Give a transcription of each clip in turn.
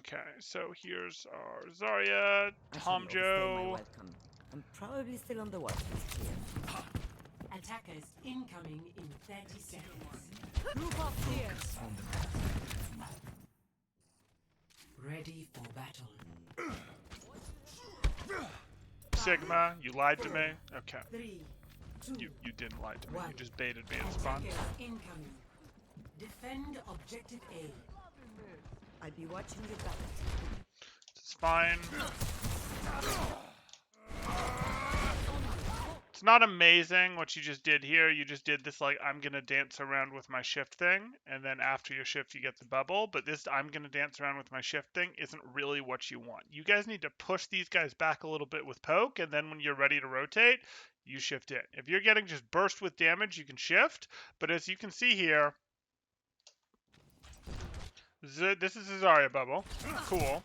Okay, so here's our Zarya, Tom Joe. I'm probably still on the watch list here. Attackers incoming in 30 seconds. Group up here. Ready for battle. Sigma, you lied to me? Okay. 3, 2, You didn't lie to me. One. You just baited me in spawn. attackers incoming. Defend objective A. I'll be watching you back. It's fine. It's not amazing what you just did here. You just did this, like, I'm going to dance around with my shift thing, and then after your shift you get the bubble, but this I'm going to dance around with my shift thing isn't really what you want. You guys need to push these guys back a little bit with poke, and then when you're ready to rotate, you shift in. If you're getting just burst with damage, you can shift, but as you can see here, this is a Zarya bubble. Cool.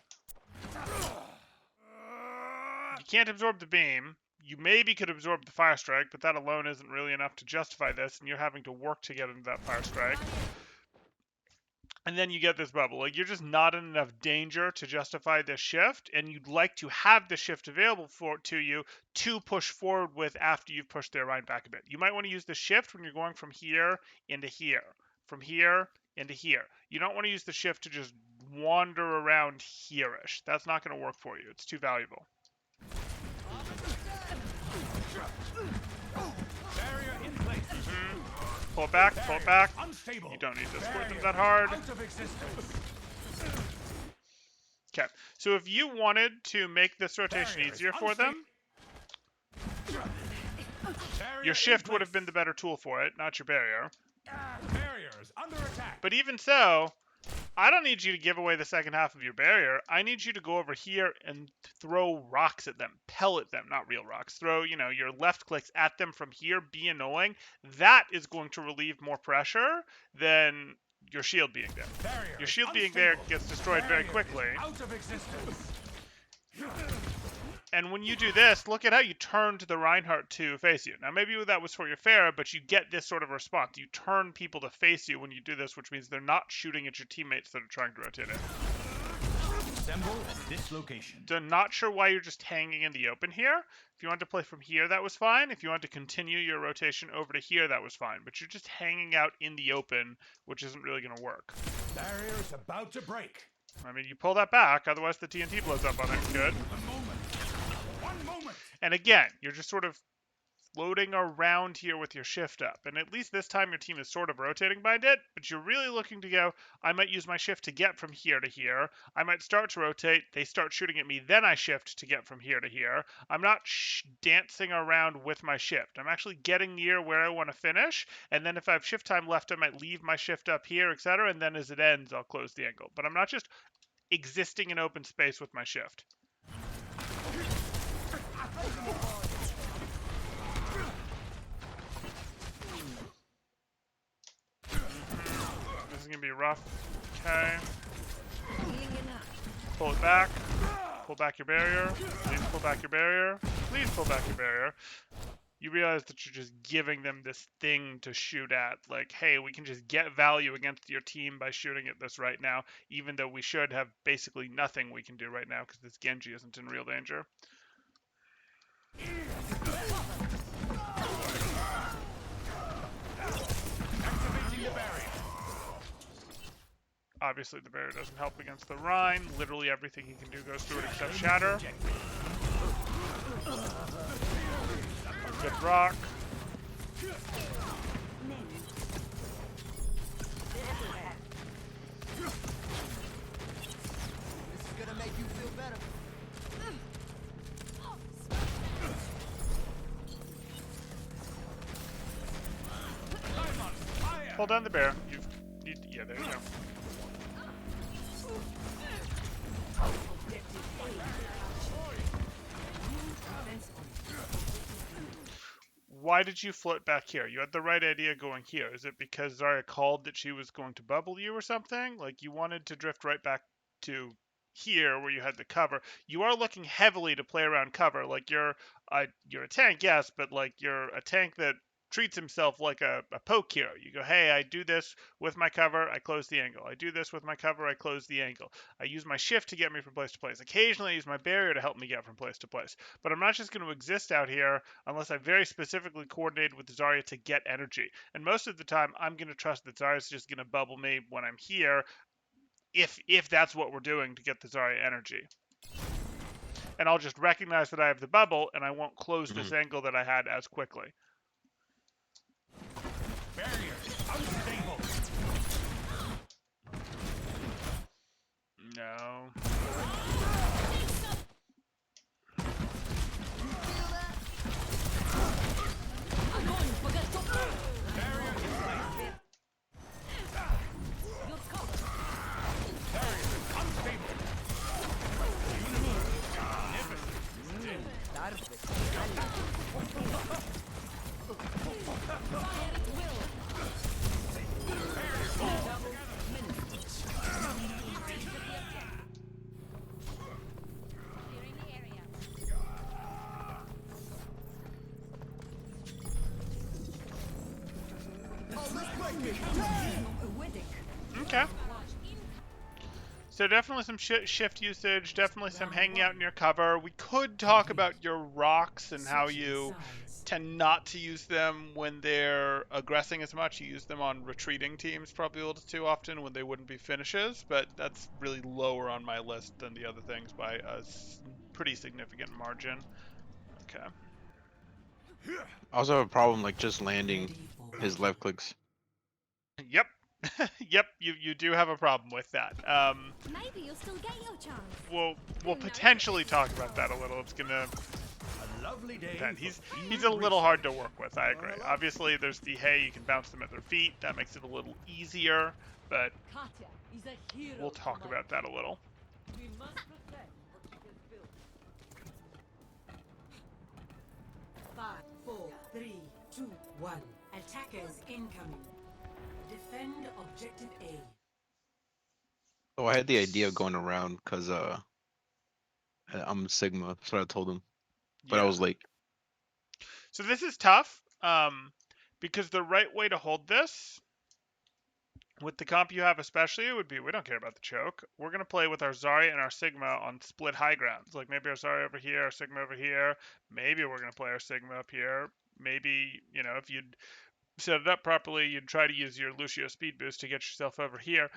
You can't absorb the beam. You maybe could absorb the fire strike, but that alone isn't really enough to justify this, and you're having to work to get into that fire strike. And then you get this bubble. Like, you're just not in enough danger to justify this shift, and you'd like to have the shift available to you to push forward with after you've pushed their line back a bit. You might want to use the shift when you're going from here into here, from here into here. You don't want to use the shift to just wander around here-ish. That's not going to work for you. It's too valuable. Barrier in place. Pull it back, pull it back. Unstable. You don't need to squirt them that hard. Out of existence. Okay, so if you wanted to make this rotation Barrier is easier for them, Barrier your in shift would place. have been the better tool for it, not your barrier. Barriers under attack. But even so, I don't need you to give away the second half of your barrier. I need you to go over here and throw rocks at them. Pellet them, not real rocks. Throw, your left clicks at them from here. Be annoying. That is going to relieve more pressure than your shield being there. Barrier Your shield is being there unstable. gets destroyed very Barrier quickly. is out of existence. And when you do this, look at how you turned the Reinhardt to face you. Now, maybe that was for your Pharah, but you get this sort of response. You turn people to face you when you do this, which means they're not shooting at your teammates that are trying to rotate in. Assemble at this location. So not sure why you're just hanging in the open here. If you wanted to play from here, that was fine. If you wanted to continue your rotation over to here, that was fine. But you're just hanging out in the open, which isn't really going to work. Barrier is about to break. I mean, you pull that back, otherwise the TNT blows up on it. Good. One moment. One moment. And again, you're just sort of floating around here with your shift up. And at least this time your team is sort of rotating behind it, but you're really looking to go, I might use my shift to get from here to here. I might start to rotate. They start shooting at me. Then I shift to get from here to here. I'm not dancing around with my shift. I'm actually getting near where I want to finish. And then if I have shift time left, I might leave my shift up here, etc. And then as it ends, I'll close the angle. But I'm not just existing in open space with my shift. This is going to be rough. Okay. Pull it back. Pull back your barrier. Please pull back your barrier. Please pull back your barrier. You realize that you're just giving them this thing to shoot at. Like, hey, we can just get value against your team by shooting at this right now, even though we should have basically nothing we can do right now because this Genji isn't in real danger. Activating the barrier. Obviously, the barrier doesn't help against the Rhine. Literally everything he can do goes through it except shatter. Good rock. This is gonna make you feel better. Hold down the bear. Yeah, there you go. Why did you float back here? You had the right idea going here. Is it because Zarya called that she was going to bubble you or something? Like, you wanted to drift right back to here where you had the cover. You are looking heavily to play around cover. Like, you're a tank, yes, but like you're a tank that treats himself like a poke hero. You go, hey, I do this with my cover, I close the angle. I do this with my cover, I close the angle. I use my shift to get me from place to place. Occasionally I use my barrier to help me get from place to place. But I'm not just going to exist out here unless I very specifically coordinated with Zarya to get energy. And most of the time, I'm going to trust that Zarya's just going to bubble me when I'm here, if that's what we're doing to get the Zarya energy. And I'll just recognize that I have the bubble, and I won't close this angle that I had as quickly. Barriers unstable. No. Barrier in place. Barrier unstable. Okay. So definitely some shift usage, definitely some hanging out in your cover. We could talk about your rocks and how you tend not to use them when they're aggressing as much. You use them on retreating teams probably a little too often when they wouldn't be finishes, but that's really lower on my list than the other things by a pretty significant margin. Okay. I also have a problem like just landing his left clicks. Yep. Yep, you do have a problem with that. Maybe you'll still get your chance. We'll potentially talk about that a little. It's gonna A lovely day. depend. for He's field a little racing. hard to work with. I agree. Obviously, there's the hey, you can bounce them at their feet. That makes it a little easier, but Katya is a hero. we'll talk about that a little. We must protect what she has built. 5, 4, 3, 2, 1. Attackers incoming. Defend objective A. So I had the idea of going around because I'm Sigma. That's what I told him, but I Yeah. was late. So this is tough, because the right way to hold this, with the comp you have especially, would be we don't care about the choke. We're going to play with our Zarya and our Sigma on split high grounds. Like maybe our Zarya over here, our Sigma over here. Maybe we're going to play our Sigma up here. Maybe, if you'd set it up properly, you'd try to use your Lucio speed boost to get yourself over here.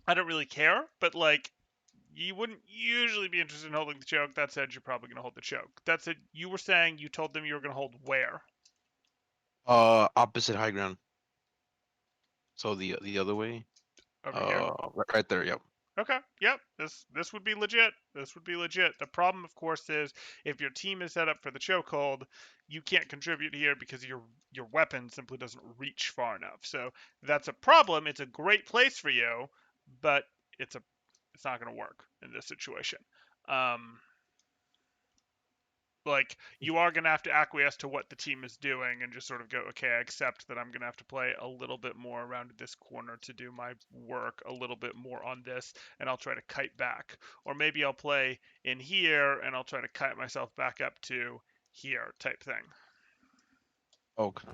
I don't really care, but like, you wouldn't usually be interested in holding the choke. That said, you're probably going to hold the choke. That said, you were saying you told them you were going to hold where? Opposite high ground. So the other way. Over here? Right there. Yep. Okay. Yep. This would be legit. This would be legit. The problem, of course, is if your team is set up for the chokehold, you can't contribute here because your weapon simply doesn't reach far enough. So that's a problem. It's a great place for you, but it's not going to work in this situation. Like, you are going to have to acquiesce to what the team is doing and just sort of go, okay, I accept that I'm going to have to play a little bit more around this corner to do my work, a little bit more on this, and I'll try to kite back. Or maybe I'll play in here and I'll try to kite myself back up to here type thing. Okay.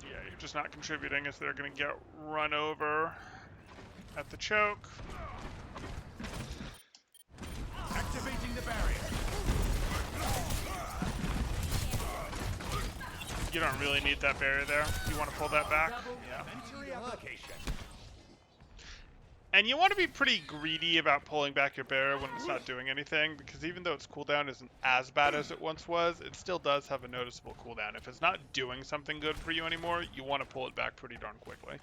Yeah, you're just not contributing as they're going to get run over at the choke. Activating the barrier. You don't really need that barrier there. You want to pull that back? Yeah. Entry application. And you want to be pretty greedy about pulling back your barrier when it's not doing anything, because even though its cooldown isn't as bad as it once was, it still does have a noticeable cooldown. If it's not doing something good for you anymore, you want to pull it back pretty darn quickly.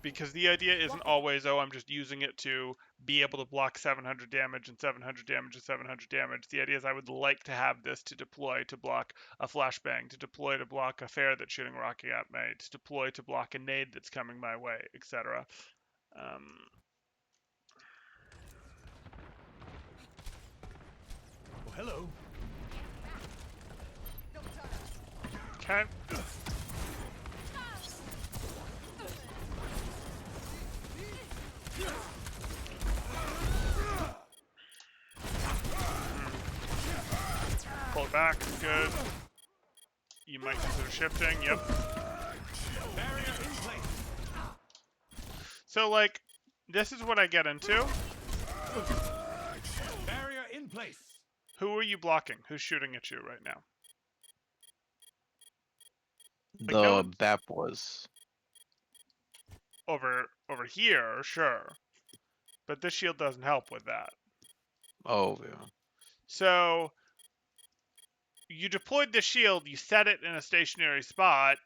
Because the idea isn't always, oh, I'm just using it to be able to block 700 damage and 700 damage and 700 damage. The idea is I would like to have this to deploy to block a flashbang, to deploy to block a fair that's shooting rocket at me, to deploy to block a nade that's coming my way, etc. Oh, hello. Okay. back. Good. You might consider shifting. Yep. Barrier in place. So, like, this is what I get into. Barrier in place. Who are you blocking? Who's shooting at you right now? Like, The no one's BAP was. over here, sure. But this shield doesn't help with that. Oh, yeah. So, you deployed the shield, you set it in a stationary spot,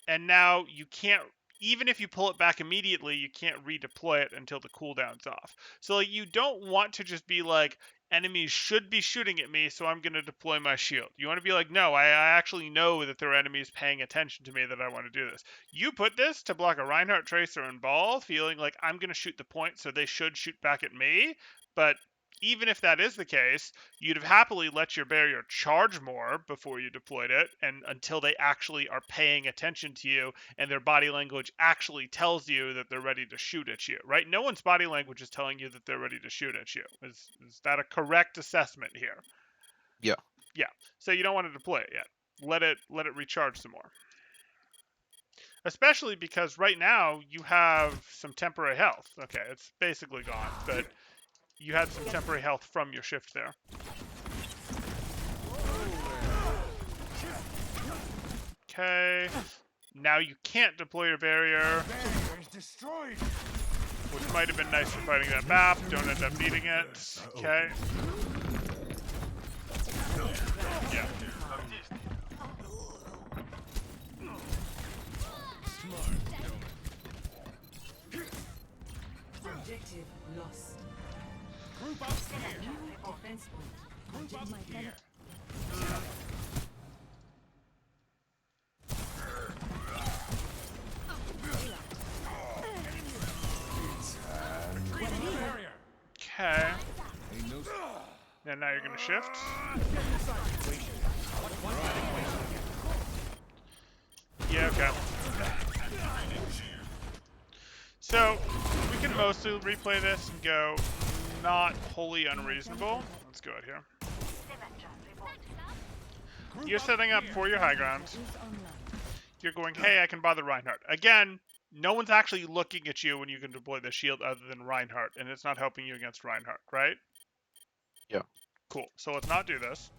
and now you can't, even if you pull it back immediately, you can't redeploy it until the cooldown's off. So like, you don't want to just be like, enemies should be shooting at me, so I'm going to deploy my shield. You want to be like, no, I actually know that there are enemies paying attention to me, that I want to do this. You put this to block a Reinhardt, Tracer, and Ball, feeling like I'm going to shoot the point, so they should shoot back at me, but even if that is the case, you'd have happily let your barrier charge more before you deployed it, and until they actually are paying attention to you and their body language actually tells you that they're ready to shoot at you, right? No one's body language is telling you that they're ready to shoot at you. Is that a correct assessment here? Yeah. Yeah. So you don't want to deploy it yet. Let it recharge some more. Especially because right now you have some temporary health. Okay, it's basically gone, but you had some temporary health from your shift there. Okay. Now you can't deploy your barrier, Barrier is destroyed. which might have been nice for fighting that map. Don't end up needing it. Okay. Yeah. Objective lost. Group up here. Defense point. Group up here. Barrier. Okay. And now you're gonna shift. Yeah, okay. So, we can mostly replay this and go not wholly unreasonable. Let's go out here. You're setting up for your high ground. You're going, hey, I can bother Reinhardt. Again, no one's actually looking at you when you can deploy the shield other than Reinhardt, and it's not helping you against Reinhardt, right? Yeah. Cool. So let's not do this.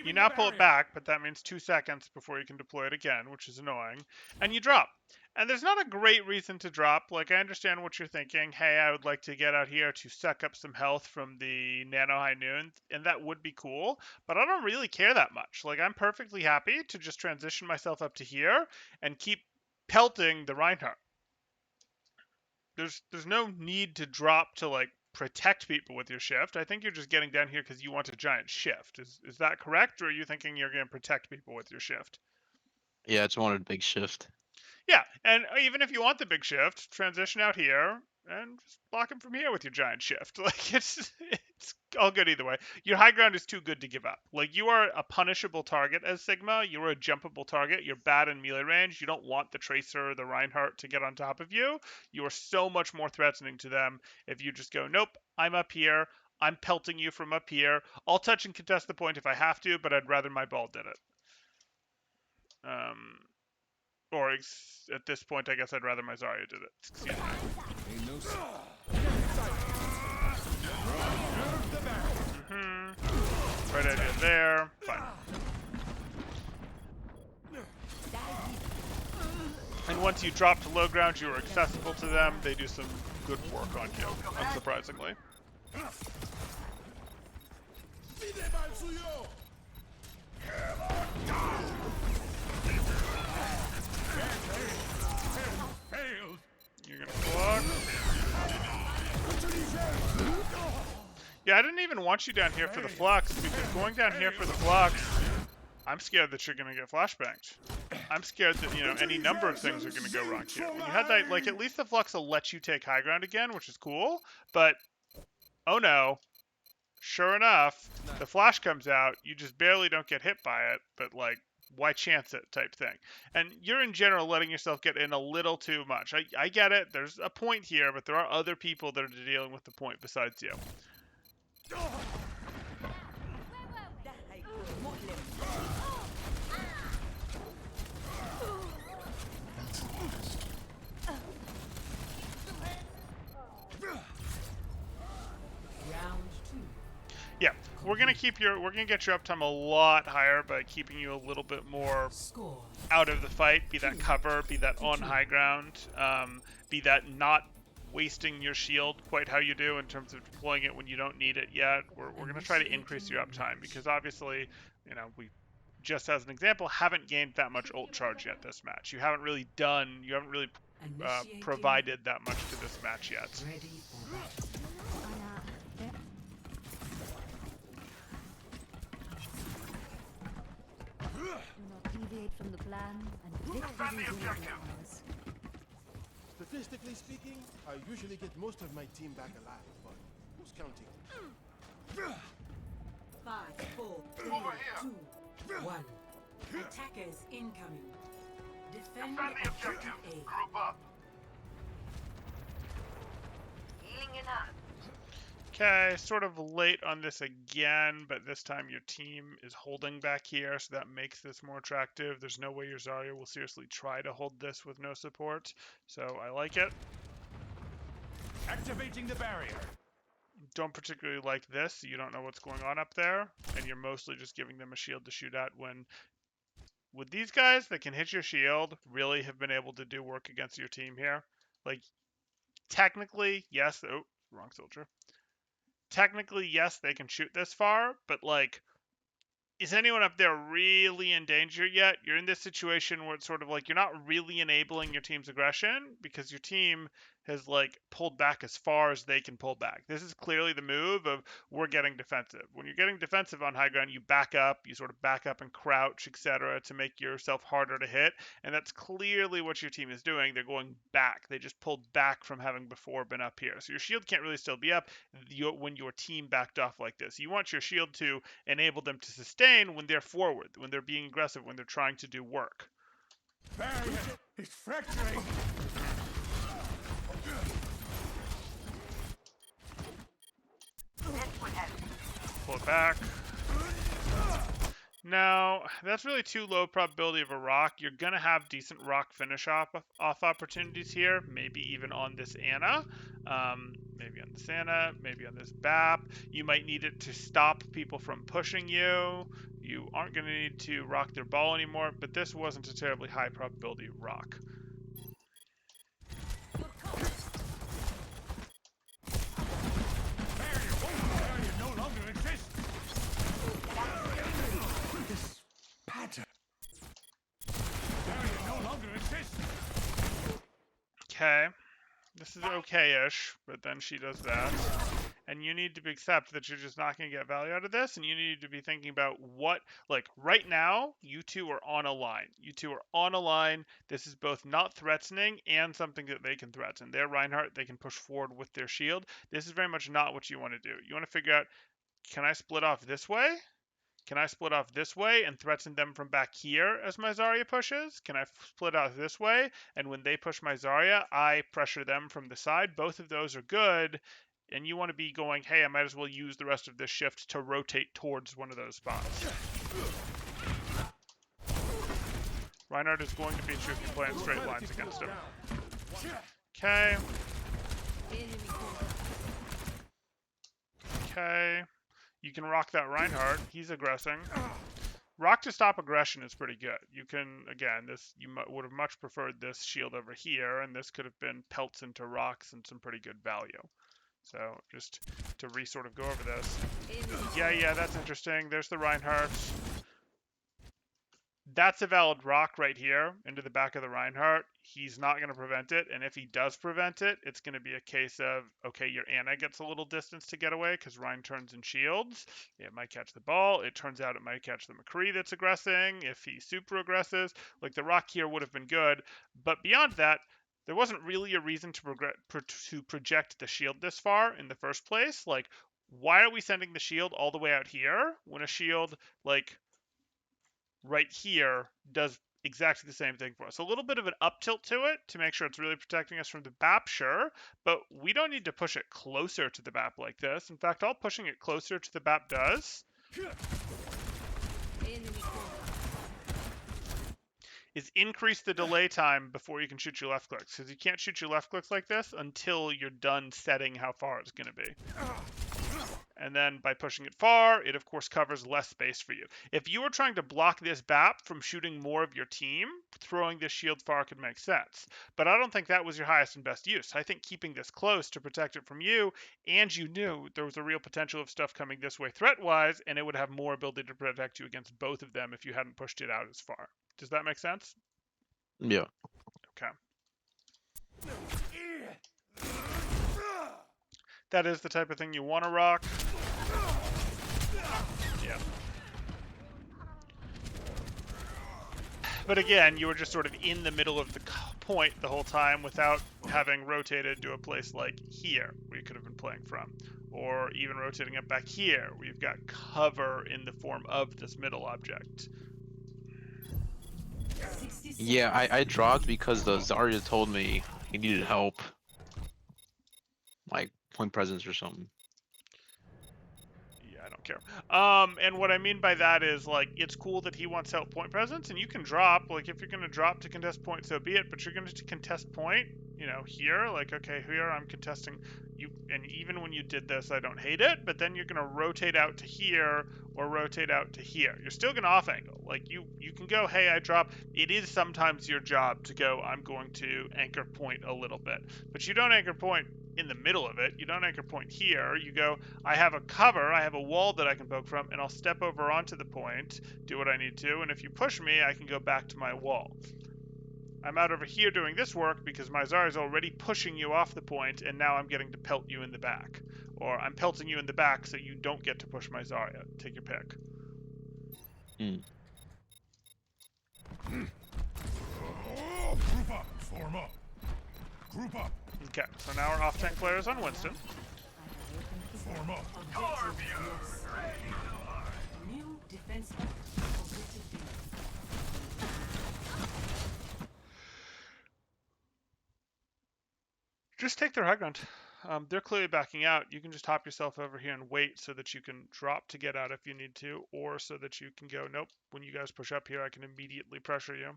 You now pull it back, but that means 2 seconds before you can deploy it again, which is annoying. And you drop. And there's not a great reason to drop. Like, I understand what you're thinking. Hey, I would like to get out here to suck up some health from the Nano High Noon, and that would be cool. But I don't really care that much. Like, I'm perfectly happy to just transition myself up to here and keep pelting the Reinhardt. There's no need to drop to, like, protect people with your shift. I think you're just getting down here because you want a giant shift. Is that correct, or are you thinking you're going to protect people with your shift? Yeah, I just wanted a big shift. Yeah, and even if you want the big shift, transition out here and just block him from here with your giant shift. Like, it's all good either way. Your high ground is too good to give up. Like, you are a punishable target as Sigma. You're a jumpable target. You're bad in melee range. You don't want the Tracer or the Reinhardt to get on top of you. You are so much more threatening to them if you just go, nope, I'm up here. I'm pelting you from up here. I'll touch and contest the point if I have to, but I'd rather my ball did it. Or at this point, I guess I'd rather my Zarya did it. Excuse me. Right idea there. Fine. And once you drop to low ground, you are accessible to them. They do some good work on you, unsurprisingly. Failed. You're gonna block. Yeah, I didn't even want you down here for the flux, because going down here for the flux, I'm scared that you're gonna get flashbanged. I'm scared that, you know, any number of things are gonna go wrong here. When you had that, like, at least the flux will let you take high ground again, which is cool, but, oh no. Sure enough, the flash comes out, you just barely don't get hit by it, but, like, why chance it type thing. And you're in general letting yourself get in a little too much. I get it. There's a point here, but there are other people that are dealing with the point besides you. Round 2. Yeah, we're gonna get your uptime a lot higher by keeping you a little bit more Score. out of the fight, be that cover, be that on high ground, be that not wasting your shield quite how you do in terms of deploying it when you don't need it yet. We're going to try to increase your uptime because obviously, you know, we just as an example haven't gained that much ult charge yet this match. You haven't really provided that much to this match yet. Ready for battle. Do not deviate from the plan, and victory will be ours. Statistically speaking, I usually get most of my team back alive, but who's counting? 5, 4, 3, 2, 1. Attackers incoming. Defend the objective. A. Group up. Okay, sort of late on this again, but this time your team is holding back here, so that makes this more attractive. There's no way your Zarya will seriously try to hold this with no support, so I like it. Activating the barrier. Don't particularly like this. You don't know what's going on up there, and you're mostly just giving them a shield to shoot at when... With these guys that can hit your shield, really have been able to do work against your team here. Like, technically, yes... Oh, wrong soldier. Technically, yes, they can shoot this far, but like, is anyone up there really in danger yet? You're in this situation where it's sort of like you're not really enabling your team's aggression because your team has like pulled back as far as they can pull back. This is clearly the move of we're getting defensive. When you're getting defensive on high ground, you back up, you sort of back up and crouch, etc., to make yourself harder to hit, and that's clearly what your team is doing. They're going back. They just pulled back from having before been up here. So your shield can't really still be up when your team backed off like this. You want your shield to enable them to sustain when they're forward, when they're being aggressive, when they're trying to do work. Barrier is fracturing. Pull it back. Now, that's really too low probability of a rock. You're going to have decent rock finish off opportunities here, maybe even on this Anna. Maybe on this Anna, maybe on this BAP. You might need it to stop people from pushing you. You aren't going to need to rock their ball anymore, but this wasn't a terribly high probability rock. Barrier no longer exists. This pattern. Barrier no longer exists. Okay. This is okay-ish, but then she does that. And you need to accept that you're just not going to get value out of this, and you need to be thinking about what, like, right now, you two are on a line. You two are on a line. This is both not threatening and something that they can threaten. They're Reinhardt. They can push forward with their shield. This is very much not what you want to do. You want to figure out, can I split off this way? Can I split off this way and threaten them from back here as my Zarya pushes? Can I split out this way? And when they push my Zarya, I pressure them from the side. Both of those are good. And you want to be going, hey, I might as well use the rest of this shift to rotate towards one of those spots. Reinhardt is going to beat you if you play in straight lines against him. Okay. Okay. You can rock that Reinhardt. He's aggressing. Rock to stop aggression is pretty good. You can, again, would have much preferred this shield over here, and this could have been pelts into rocks and some pretty good value. So just to sort of go over this. Yeah, that's interesting. There's the Reinhardt. That's a valid rock right here into the back of the Reinhardt. He's not going to prevent it, and if he does prevent it, it's going to be a case of, okay, your Anna gets a little distance to get away because Rein turns and shields. It might catch the ball. It turns out it might catch the McCree that's aggressing. If he super aggresses, like the rock here would have been good, but beyond that, there wasn't really a reason to project the shield this far in the first place. Like, why are we sending the shield all the way out here when a shield, like, right here does exactly the same thing for us. A little bit of an up tilt to it to make sure it's really protecting us from the BAP, sure, but we don't need to push it closer to the BAP like this. In fact, all pushing it closer to the BAP does is increase the delay time before you can shoot your left clicks, because you can't shoot your left clicks like this until you're done setting how far it's going to be. And then by pushing it far, it of course covers less space for you. If you were trying to block this BAP from shooting more of your team, throwing this shield far could make sense. But I don't think that was your highest and best use. I think keeping this close to protect it from you, and you knew there was a real potential of stuff coming this way threat-wise, and it would have more ability to protect you against both of them if you hadn't pushed it out as far. Does that make sense? Yeah. Okay. That is the type of thing you want to rock. Yeah. But again, you were just sort of in the middle of the point the whole time without having rotated to a place like here, where you could have been playing from. Or even rotating up back here, where you've got cover in the form of this middle object. Yeah, I dropped because the Zarya told me he needed help. Like, point presence or something. Yeah, I don't care. And what I mean by that is, like, it's cool that he wants help point presence, and you can drop. Like, if you're going to drop to contest point, so be it. But you're going to contest point, you know, here. Like, okay, here I'm contesting you. And even when you did this, I don't hate it. But then you're going to rotate out to here or rotate out to here. You're still going to off angle. Like, you can go, hey, I drop. It is sometimes your job to go, I'm going to anchor point a little bit. But you don't anchor point in the middle of it. You don't anchor point here. You go, I have a cover, I have a wall that I can poke from, and I'll step over onto the point, do what I need to, and if you push me, I can go back to my wall. I'm out over here doing this work because my Zarya is already pushing you off the point, and now I'm getting to pelt you in the back. Or I'm pelting you in the back so you don't get to push my Zarya. Take your pick. Hmm. Group up, form up. Group up, Okay, so now our off-tank player is on Winston. form up. New defensive objective B. Just take their high ground. They're clearly backing out. You can just hop yourself over here and wait so that you can drop to get out if you need to, or so that you can go, nope, when you guys push up here, I can immediately pressure you.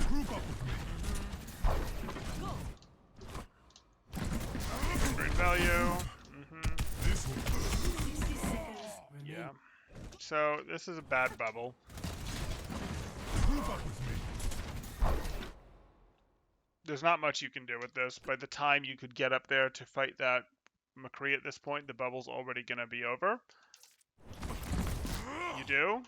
Group up with me. Great value. This way. 60 seconds remain. Yeah. So this is a bad bubble. Group up with me. There's not much you can do with this. By the time you could get up there to fight that McCree at this point, the bubble's already going to be over. You do,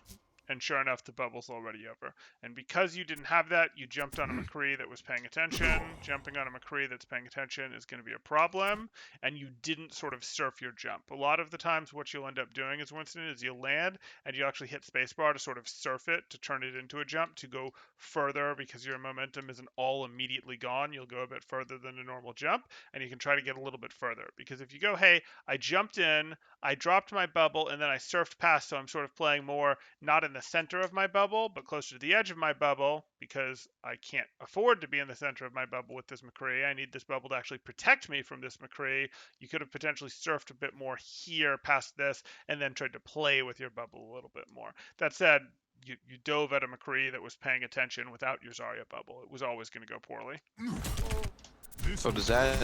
and sure enough, the bubble's already over. And because you didn't have that, you jumped on a McCree that was paying attention. Jumping on a McCree that's paying attention is going to be a problem, and you didn't sort of surf your jump. A lot of the times what you'll end up doing is, Winston, is you'll land, and you actually hit spacebar to sort of surf it, to turn it into a jump, to go further, because your momentum isn't all immediately gone. You'll go a bit further than a normal jump, and you can try to get a little bit further. Because if you go, hey, I jumped in, I dropped my bubble, and then I surfed past, so I'm sort of playing more not in the center of my bubble, but closer to the edge of my bubble, because I can't afford to be in the center of my bubble with this McCree. I need this bubble to actually protect me from this McCree. You could have potentially surfed a bit more here past this, and then tried to play with your bubble a little bit more. That said, you dove at a McCree that was paying attention without your Zarya bubble. It was always going to go poorly. So does that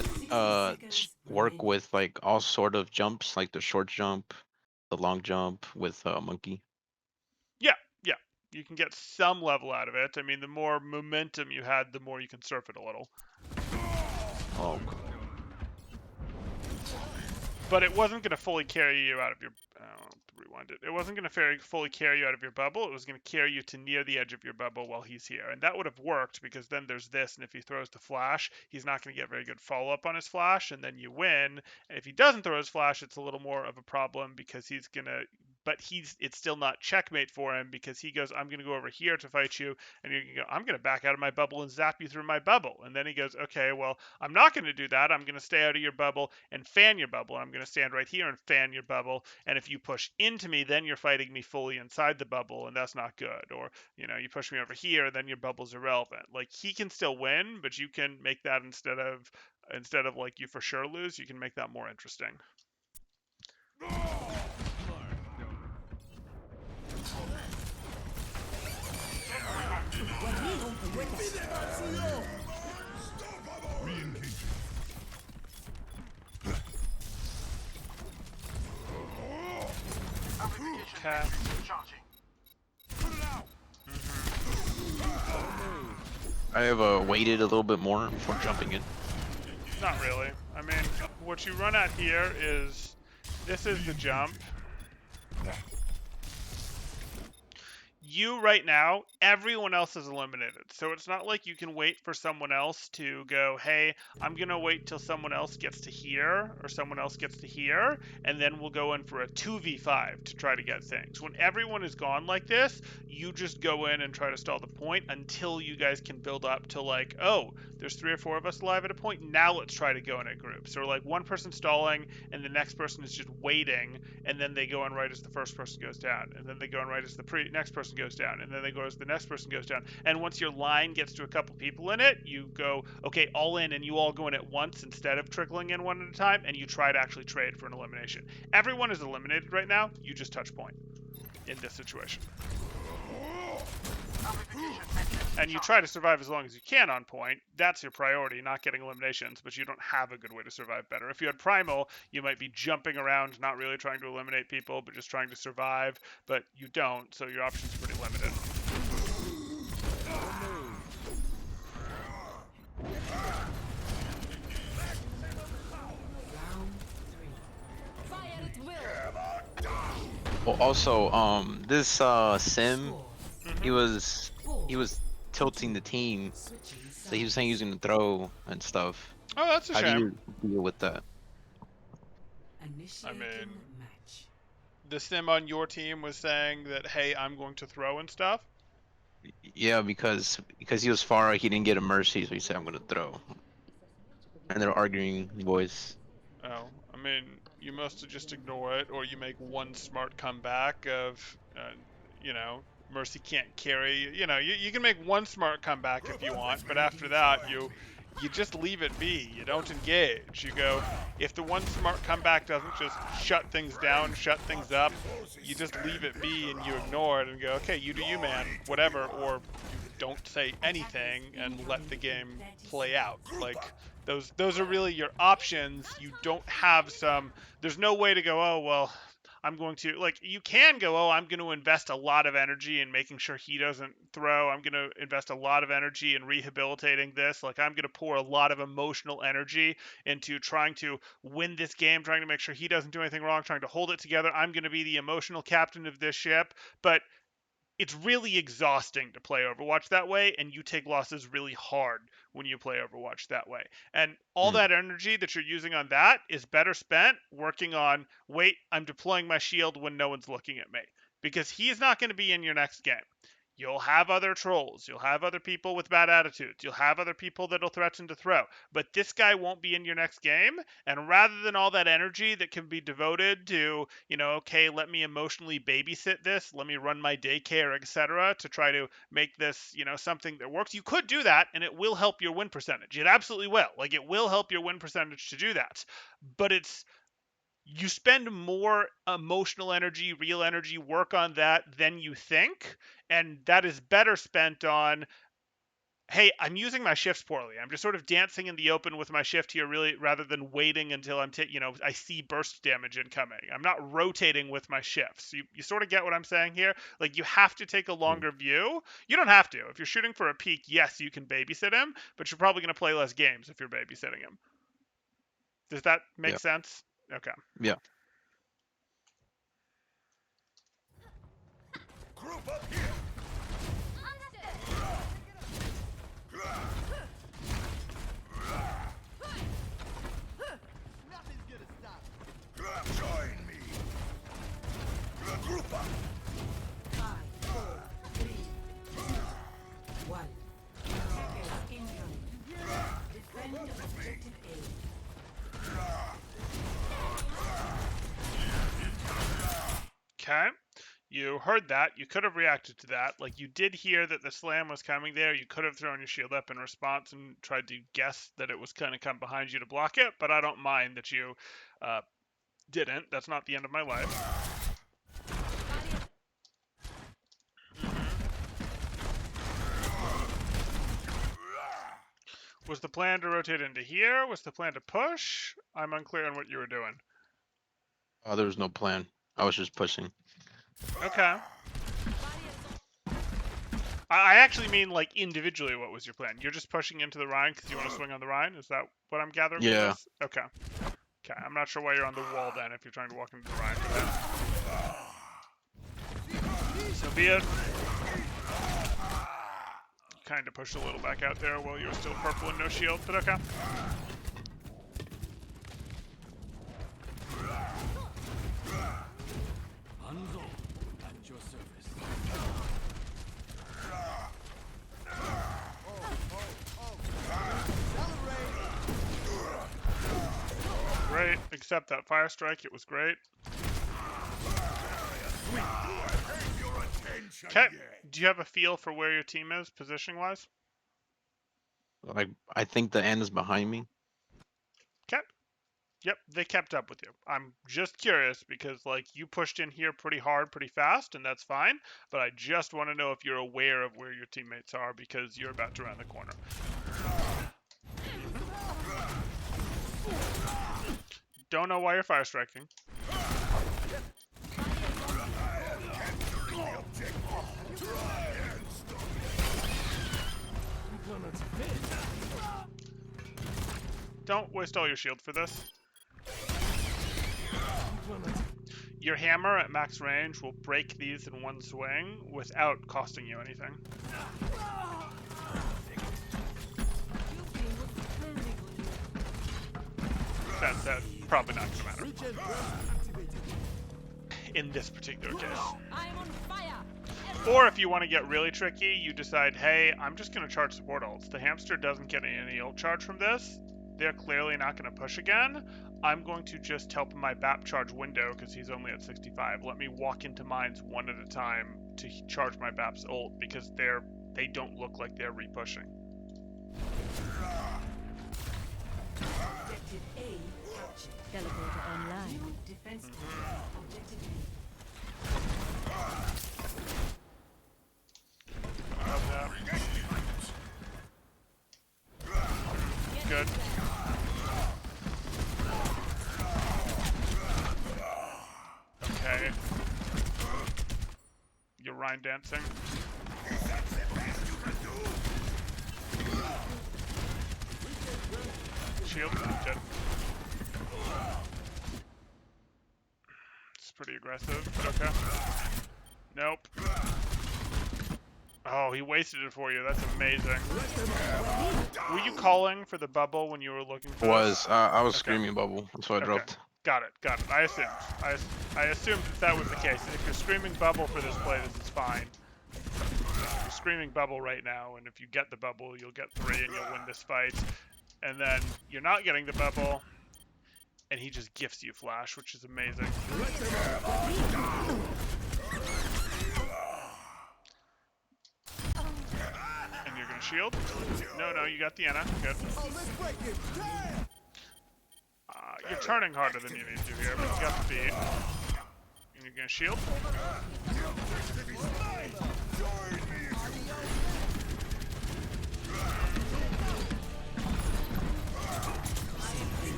work with like all sort of jumps, like the short jump, the long jump with monkey? Yeah. You can get some level out of it. I mean, the more momentum you had, the more you can surf it a little. Oh, cool. But it wasn't going to fully carry you out of your... rewind it. It wasn't going to fully carry you out of your bubble. It was going to carry you to near the edge of your bubble while he's here. And that would have worked, because then there's this, and if he throws the flash, he's not going to get very good follow-up on his flash, and then you win. And if he doesn't throw his flash, it's a little more of a problem, because he's going to but it's still not checkmate for him because he goes, I'm going to go over here to fight you, and you're going to go, I'm going to back out of my bubble and zap you through my bubble. And then he goes, okay, well, I'm not going to do that. I'm going to stay out of your bubble and fan your bubble. I'm going to stand right here and fan your bubble. And if you push into me, then you're fighting me fully inside the bubble, and that's not good. Or, you know, you push me over here, then your bubble's irrelevant. Like, he can still win, but you can make that instead of like you for sure lose, you can make that more interesting. Re-engaging. Okay. I have waited a little bit more before jumping in. Not really. I mean, what you run at here is, this is the jump. You right now, everyone else is eliminated. So it's not like you can wait for someone else to go, hey, I'm going to wait till someone else gets to here or someone else gets to here, and then we'll go in for a 2v5 to try to get things. When everyone is gone like this, you just go in and try to stall the point until you guys can build up to like, oh, there's 3 or 4 of us alive at a point. Now let's try to go in a group. So like one person stalling and the next person is just waiting, and then they go in right as the first person goes down, and then they go in right as the next person goes down, and then they go as the next person goes down. And once your line gets to a couple people in it, you go, okay, all in, and you all go in at once instead of trickling in one at a time, and you try to actually trade for an elimination. Everyone is eliminated right now. You just touch point in this situation. And you try to survive as long as you can on point. That's your priority, not getting eliminations, but you don't have a good way to survive better. If you had Primal, you might be jumping around, not really trying to eliminate people, but just trying to survive, but you don't, so your options are pretty limited. Well, also, this Sim, he was tilting the team, so he was saying he was gonna throw and stuff. Oh, that's a How do shame. you deal with that? I mean, the Sim on your team was saying that, hey, I'm going to throw and stuff. Yeah, because he was far, he didn't get a mercy, so he said I'm gonna throw. And they're arguing, boys. Oh, I mean, you must just ignore it, or you make one smart comeback of, you know, Mercy can't carry. You know, you can make one smart comeback if you want, but after that, you just leave it be. You don't engage. You go, if the one smart comeback doesn't just shut things down, shut things up, you just leave it be and you ignore it and go, okay, you do you, man, whatever, or you don't say anything and let the game play out. Like, those are really your options. You don't have there's no way to go, oh, well, I'm going to, like, you can go, oh, I'm going to invest a lot of energy in making sure he doesn't throw. I'm going to invest a lot of energy in rehabilitating this. Like, I'm going to pour a lot of emotional energy into trying to win this game, trying to make sure he doesn't do anything wrong, trying to hold it together. I'm going to be the emotional captain of this ship. But it's really exhausting to play Overwatch that way, and you take losses really hard when you play Overwatch that way. And all that energy that you're using on that is better spent working on, wait, I'm deploying my shield when no one's looking at me. Because he's not going to be in your next game. You'll have other trolls. You'll have other people with bad attitudes. You'll have other people that'll threaten to throw. But this guy won't be in your next game. And rather than all that energy that can be devoted to, you know, okay, let me emotionally babysit this, let me run my daycare, etc., to try to make this, you know, something that works, you could do that, and it will help your win percentage. It absolutely will. Like, it will help your win percentage to do that. But you spend more emotional energy, real energy, work on that than you think, and that is better spent on, hey, I'm using my shifts poorly. I'm just sort of dancing in the open with my shift here, really, rather than waiting until I see burst damage incoming. I'm not rotating with my shifts. You sort of get what I'm saying here? Like, you have to take a longer view. You don't have to. If you're shooting for a peak, yes, you can babysit him, but you're probably going to play less games if you're babysitting him. Does that make sense? Okay. Yeah. Group up here. Nothing's gonna stop. Join me. Group Okay. You heard that. You could have reacted to that. Like, you did hear that the slam was coming there. You could have thrown your shield up in response and tried to guess that it was going to come behind you to block it, but I don't mind that you didn't. That's not the end of my life. Was the plan to rotate into here? Was the plan to push? I'm unclear on what you were doing. There was no plan. I was just pushing. Okay. I actually mean, like, individually, what was your plan? You're just pushing into the Rhine because you want to swing on the Rhine? Is that what I'm gathering from Yeah. this? Okay. Okay, I'm not sure why you're on the wall then if you're trying to walk into the Rhine. So be it. Kind of pushed a little back out there while you were still purple and no shield, but okay. Great, except that fire strike, it was great. Okay, do you have a feel for where your team is, positioning wise? Like, I think the end is behind me. Okay. Yep, they kept up with you. I'm just curious because, like, you pushed in here pretty hard, pretty fast, and that's fine. But I just want to know if you're aware of where your teammates are because you're about to round the corner. Don't know why you're fire striking. Don't waste all your shield for this. Your hammer at max range will break these in one swing without costing you anything. That's probably not going to matter. In this particular case. I'm on fire. Or if you want to get really tricky, you decide, hey, I'm just going to charge support ults. The hamster doesn't get any ult charge from this. They're clearly not going to push again. I'm going to just help my BAP charge window because he's only at 65. Let me walk into mines one at a time to charge my BAP's ult because they don't look like they're repushing. Objective A captured. Teleporter online. New defense point. Objective Good. Okay. You're Rhine dancing. Shield. Dead. It's pretty aggressive, but okay. Nope. Oh, he wasted it for you. That's amazing. Were you calling for the bubble when you were looking for this? I was Okay. screaming bubble. That's why I Okay. dropped. Got it. I assumed. I assumed that was the case. If you're screaming bubble for this play, this is fine. You're screaming bubble right now, and if you get the bubble, you'll get 3 and you'll win this fight. And then you're not getting the bubble, and he just gifts you flash, which is amazing. And you're gonna shield? No, you got the Anna. Good. You're turning harder than you need to here, but you got the beat. And you're gonna shield?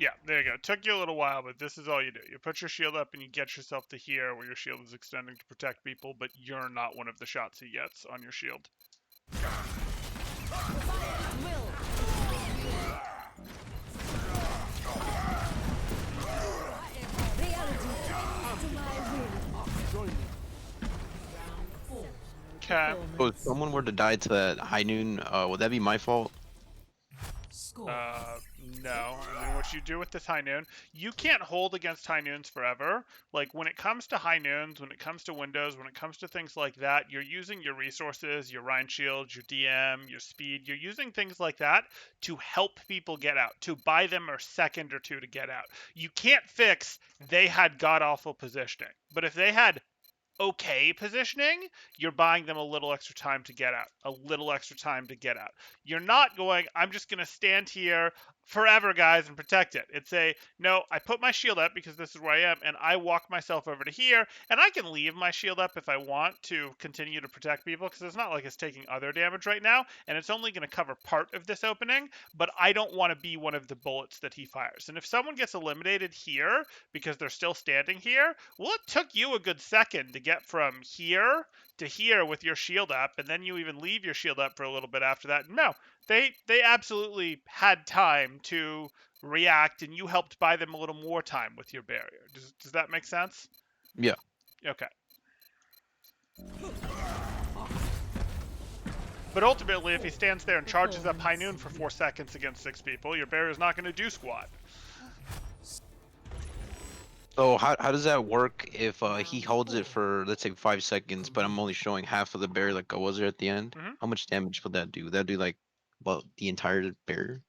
Yeah, there you go. Took you a little while, but this is all you do. You put your shield up and you get yourself to here where your shield is extending to protect people, but you're not one of the shots he gets on your shield. Okay. So if someone were to die to that high noon, would that be my fault? score. No. I mean, what you do with this high noon, you can't hold against high noons forever. Like, when it comes to high noons, when it comes to windows, when it comes to things like that, you're using your resources, your Rhine Shield, your DM, your speed. You're using things like that to help people get out, to buy them a second or two to get out. You can't fix they had god-awful positioning. But if they had okay positioning, you're buying them a little extra time to get out. A little extra time to get out. You're not going, I'm just going to stand here forever, guys, and protect it. It's a, no, I put my shield up because this is where I am, and I walk myself over to here, and I can leave my shield up if I want to continue to protect people, because it's not like it's taking other damage right now, and it's only going to cover part of this opening, but I don't want to be one of the bullets that he fires. And if someone gets eliminated here because they're still standing here, well, it took you a good second to get from here to here with your shield up, and then you even leave your shield up for a little bit after that. No, they absolutely had time to react, and you helped buy them a little more time with your barrier. Does that make sense? Yeah. Okay. But ultimately, if he stands there and charges up high noon for 4 seconds against 6 people, your barrier's not going to do squat. So how does that work if he holds it for, let's say, 5 seconds, but I'm only showing half of the barrier like I was there at the end? Mhm. How much damage would that do? Would that do like, well, the entire barrier?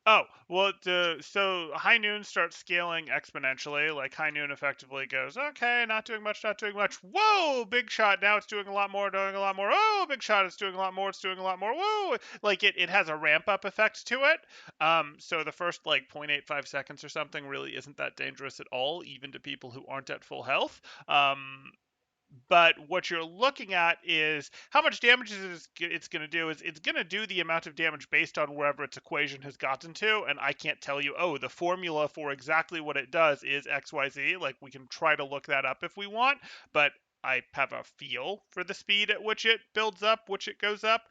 Oh, well, so high noon starts scaling exponentially. Like, high noon effectively goes, okay, not doing much, not doing much. Whoa, big shot. Now it's doing a lot more, doing a lot more. Oh, big shot. It's doing a lot more. It's doing a lot more. Whoa. Like, it has a ramp up effect to it. So the first, like, 0.85 seconds or something really isn't that dangerous at all, even to people who aren't at full health. But what you're looking at is how much damage it's going to do. Is it's going to do the amount of damage based on wherever its equation has gotten to, and I can't tell you, oh, the formula for exactly what it does is XYZ. Like, we can try to look that up if we want, but I have a feel for the speed at which it builds up, which it goes up,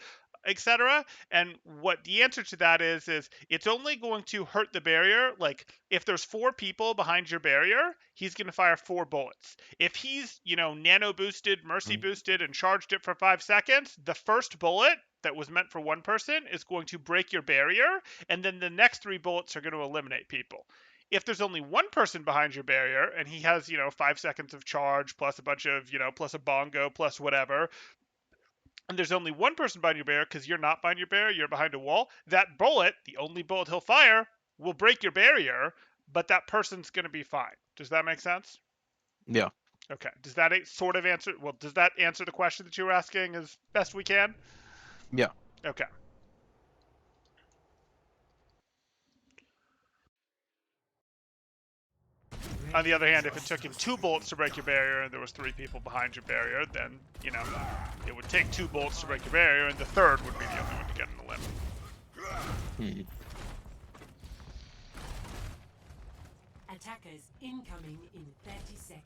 etc. And what the answer to that is it's only going to hurt the barrier. Like, if there's 4 people behind your barrier, he's going to fire 4 bullets. If he's, nano boosted, mercy boosted, and charged it for 5 seconds, the first bullet that was meant for one person is going to break your barrier, and then the next 3 bullets are going to eliminate people. If there's only one person behind your barrier and he has, 5 seconds of charge plus a bunch of, plus a bongo plus whatever, and there's only one person behind your barrier because you're not behind your barrier, you're behind a wall, that bullet, the only bullet he'll fire, will break your barrier, but that person's going to be fine. Does that make sense? Yeah. Okay. Does that sort of answer? Well, does that answer the question that you were asking as best we can? Yeah. Okay. On the other hand, if it took him 2 bullets to break your barrier and there was 3 people behind your barrier, then, it would take 2 bullets to break your barrier, and the third would be the only one to get in the limb. Attackers incoming in 30 seconds.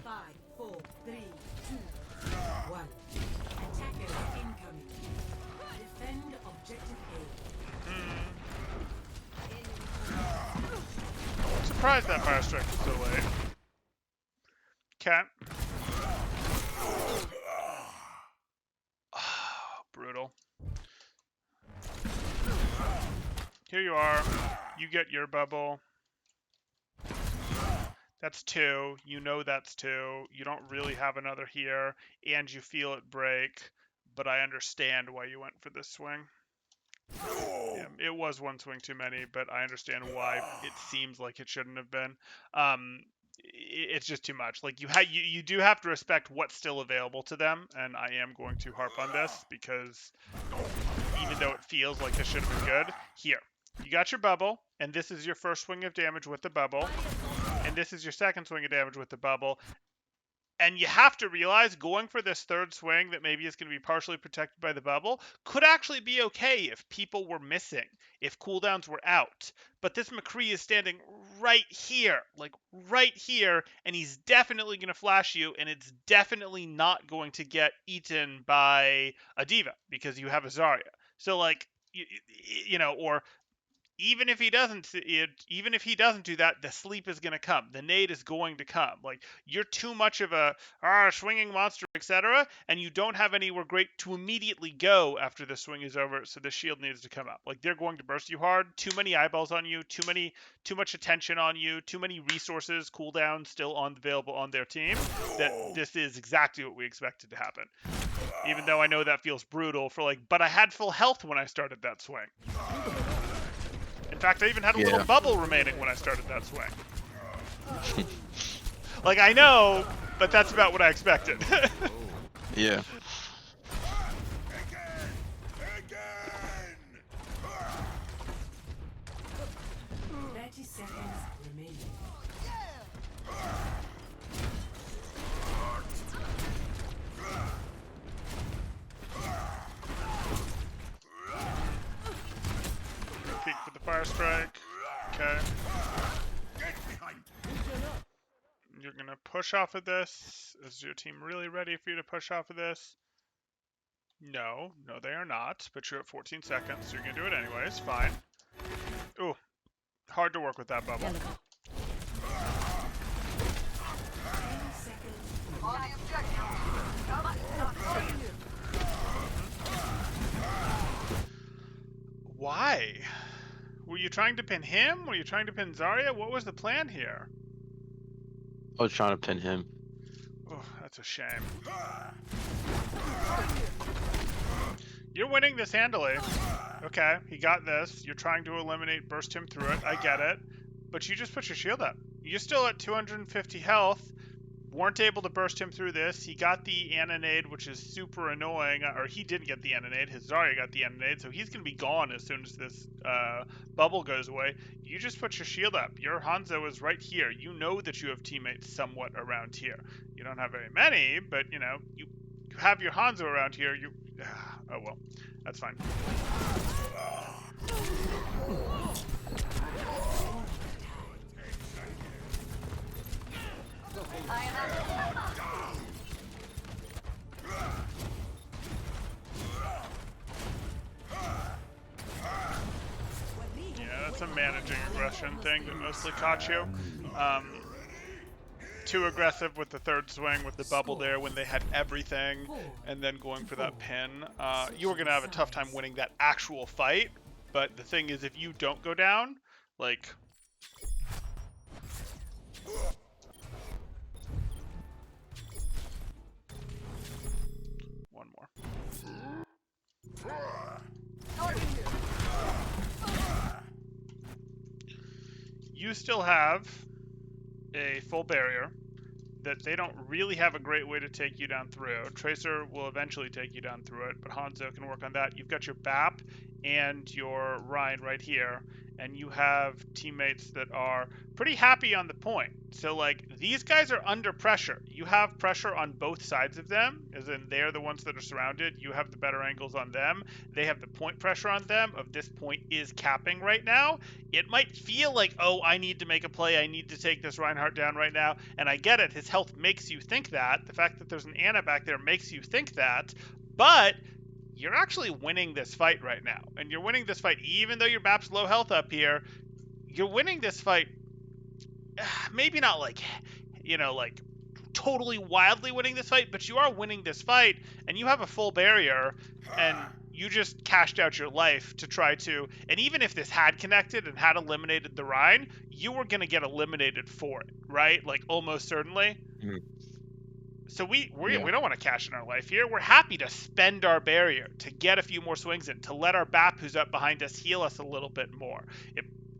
Five, four, three, two, one. Attackers incoming. Defend objective A. Surprised that fire strike was so late. Okay. Brutal. Here you are. You get your bubble. That's 2. You know that's 2. You don't really have another here, and you feel it break, but I understand why you went for this swing. Yeah, it was one swing too many, but I understand why it seems like it shouldn't have been. It's just too much. Like, you do have to respect what's still available to them, and I am going to harp on this because even though it feels like this should have been good, here, you got your bubble, and this is your first swing of damage with the bubble, and this is your second swing of damage with the bubble. And you have to realize going for this third swing that maybe is going to be partially protected by the bubble could actually be okay if people were missing, if cooldowns were out. But this McCree is standing right here, and he's definitely going to flash you, and it's definitely not going to get eaten by a diva because you have a Zarya. So, like, or even if he doesn't do that, the sleep is going to come. The nade is going to come. Like, you're too much of a swinging monster, etc., and you don't have anywhere great to immediately go after the swing is over, so the shield needs to come up. Like, they're going to burst you hard. Too many eyeballs on you, too much attention on you, too many resources, cooldown still available on their team, that this is exactly what we expected to happen. Even though I know that feels brutal but I had full health when I started that swing. In fact, I even had a little bubble remaining when I started that swing. Like, I know, but that's about what I expected. Yeah. 30 seconds remaining. Peek for the fire strike. Okay. You're going to push off of this. Is your team really ready for you to push off of this? No, they are not, but you're at 14 seconds, so you're going to do it anyways. Fine. Ooh, hard to work with that bubble. Why? Were you trying to pin him? Were you trying to pin Zarya? What was the plan here? I was trying to pin him. Oh, that's a shame. You're winning this handily. Okay, he got this. You're trying to burst him through it. I get it. But you just put your shield up. You're still at 250 health. Weren't able to burst him through this. He got the Ananade, which is super annoying. Or he didn't get the Ananade. His Zarya got the Ananade, so he's going to be gone as soon as this bubble goes away. You just put your shield up. Your Hanzo is right here. You know that you have teammates somewhat around here. You don't have very many, but, you know, you have your Hanzo around here. Oh, well. That's fine. Yeah, that's a managing aggression thing that mostly caught you. Too aggressive with the third swing with the bubble there when they had everything, and then going for that pin. You were going to have a tough time winning that actual fight, but the thing is, if you don't go down, like... One more. You still have a full barrier that they don't really have a great way to take you down through. Tracer will eventually take you down through it, but Hanzo can work on that. You've got your BAP and your Ryan right here, and you have teammates that are pretty happy on the point. So, like, these guys are under pressure. You have pressure on both sides of them, as in they're the ones that are surrounded. You have the better angles on them. They have the point pressure on them of this point is capping right now. It might feel like, oh, I need to make a play. I need to take this Reinhardt down right now. And I get it. His health makes you think that. The fact that there's an Ana back there makes you think that. But you're actually winning this fight right now. And you're winning this fight even though your BAP's low health up here. You're winning this fight, maybe not like, you know, like totally wildly winning this fight, but you are winning this fight, and you have a full barrier, and you just cashed out your life to try to, and even if this had connected and had eliminated the Rhine, you were going to get eliminated for it, right? Like, almost certainly. Mm-hmm. So we don't want to cash in our life here. We're happy to spend our barrier to get a few more swings in, to let our BAP who's up behind us heal us a little bit more.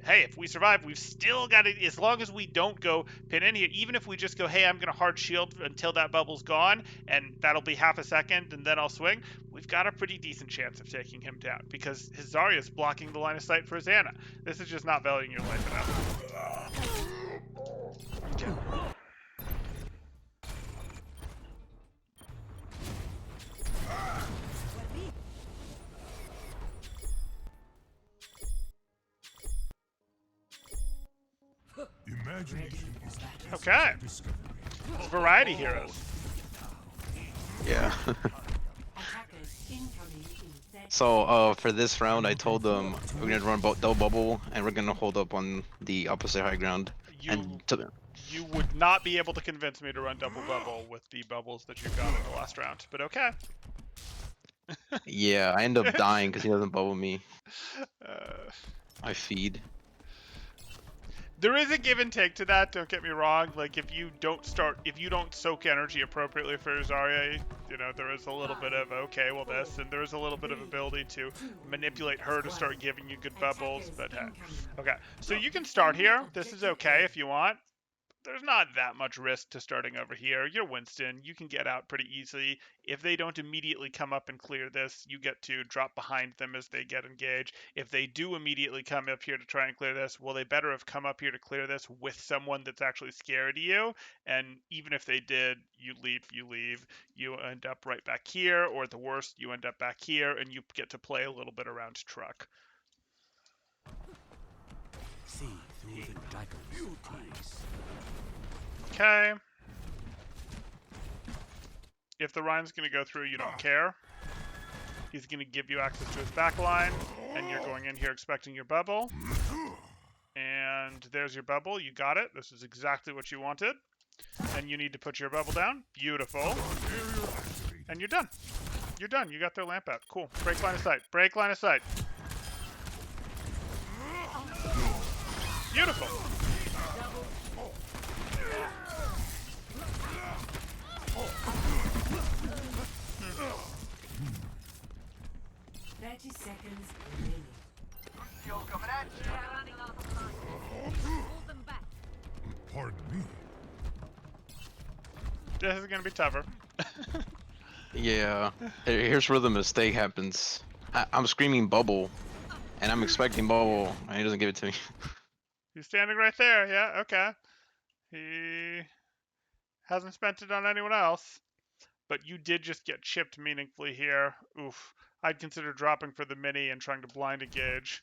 If we survive, we've still got it. As long as we don't go pin in here, even if we just go, hey, I'm going to hard shield until that bubble's gone, and that'll be half a second, and then I'll swing, we've got a pretty decent chance of taking him down, because his Zarya is blocking the line of sight for his Ana. This is just not valuing your life enough. Okay. Imagination is Okay. Variety heroes. Yeah. Attackers incoming in 30 So for this round, I told them we're gonna run double bubble and we're gonna hold up on the opposite high ground. You would not be able to convince me to run double bubble with the bubbles that you got in the last round, but okay. Yeah, I end up dying because he doesn't bubble me. Uh, I feed. There is a give and take to that, don't get me wrong. Like, if you don't soak energy appropriately for Zarya, you know, there is a little bit of, okay, well this, and there is a little bit of ability to manipulate her to start giving you good bubbles, but hey. Okay, so you can start here. This is okay if you want. There's not that much risk to starting over here. You're Winston. You can get out pretty easily. If they don't immediately come up and clear this, you get to drop behind them as they get engaged. If they do immediately come up here to try and clear this, well, they better have come up here to clear this with someone that's actually scared of you. And even if they did, you leave. You end up right back here, or at the worst, you end up back here, and you get to play a little bit around truck. See through the dragon's eyes. Okay. If the Rhine's going to go through, you don't care. He's going to give you access to his back line, and you're going in here expecting your bubble. And there's your bubble. You got it. This is exactly what you wanted. And you need to put your bubble down. Beautiful. And you're done. You're done. You got their lamp out. Cool. Break line of sight. Break line of sight. Beautiful. 30 seconds remaining. Pardon me. This is going to be tougher. Yeah. Here's where the mistake happens. I'm screaming bubble, and I'm expecting bubble, and he doesn't give it to me. He's standing right there. Yeah, okay. He hasn't spent it on anyone else. But you did just get chipped meaningfully here. Oof. I'd consider dropping for the mini and trying to blind engage.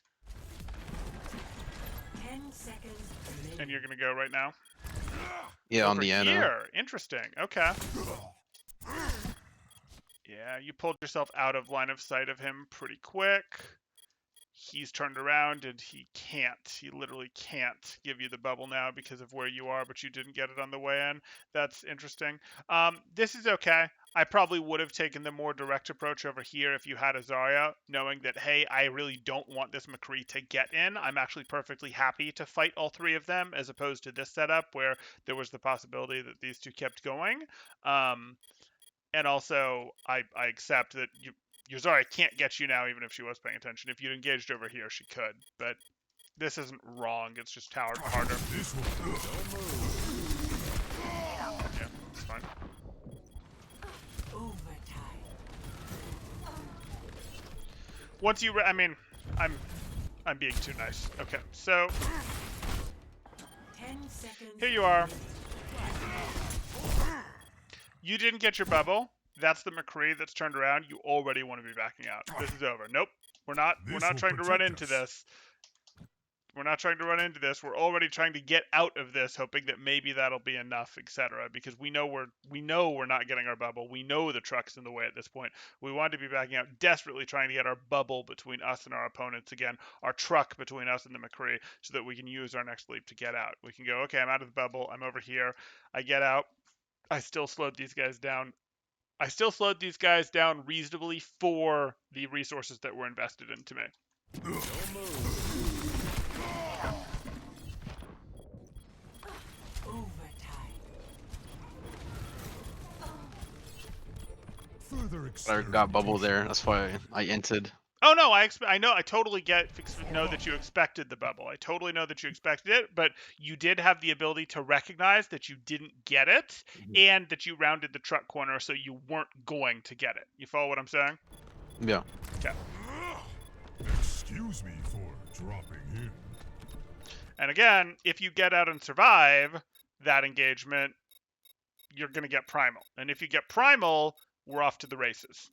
10 seconds remaining. And you're going to go right now? Yeah, on Over the Ana. here. Interesting. Okay. Yeah, you pulled yourself out of line of sight of him pretty quick. He's turned around and he literally can't give you the bubble now because of where you are, but you didn't get it on the way in. That's interesting. This is okay. I probably would have taken the more direct approach over here if you had a Zarya, knowing that, hey, I really don't want this McCree to get in. I'm actually perfectly happy to fight all three of them, as opposed to this setup where there was the possibility that these two kept going. And also, I accept that your Zarya can't get you now, even if she was paying attention. If you'd engaged over here, she could. But this isn't wrong. It's just harder. This will do. Yeah, it's fine. Overtime. Once you, I'm being too nice. Okay, so 10 seconds. here you are. You didn't get your bubble. That's the McCree that's turned around. You already want to be backing out. This is over. Nope. We're not trying to run into this. We're not trying to run into this. We're already trying to get out of this, hoping that maybe that'll be enough, etc. Because we know we're not getting our bubble. We know the truck's in the way at this point. We want to be backing out, desperately trying to get our bubble between us and our opponents again, our truck between us and the McCree, so that we can use our next leap to get out. We can go, okay, I'm out of the bubble. I'm over here. I get out. I still slowed these guys down. Reasonably for the resources that were invested into me. Further I got bubble there. That's why I entered. Oh no, I totally know that you expected the bubble. I totally know that you expected it, but you did have the ability to recognize that you didn't get it, and that you rounded the truck corner, so you weren't going to get it. You follow what I'm saying? Yeah. Okay. Excuse me for dropping in. And again, if you get out and survive that engagement, you're going to get primal. And if you get primal, we're off to the races.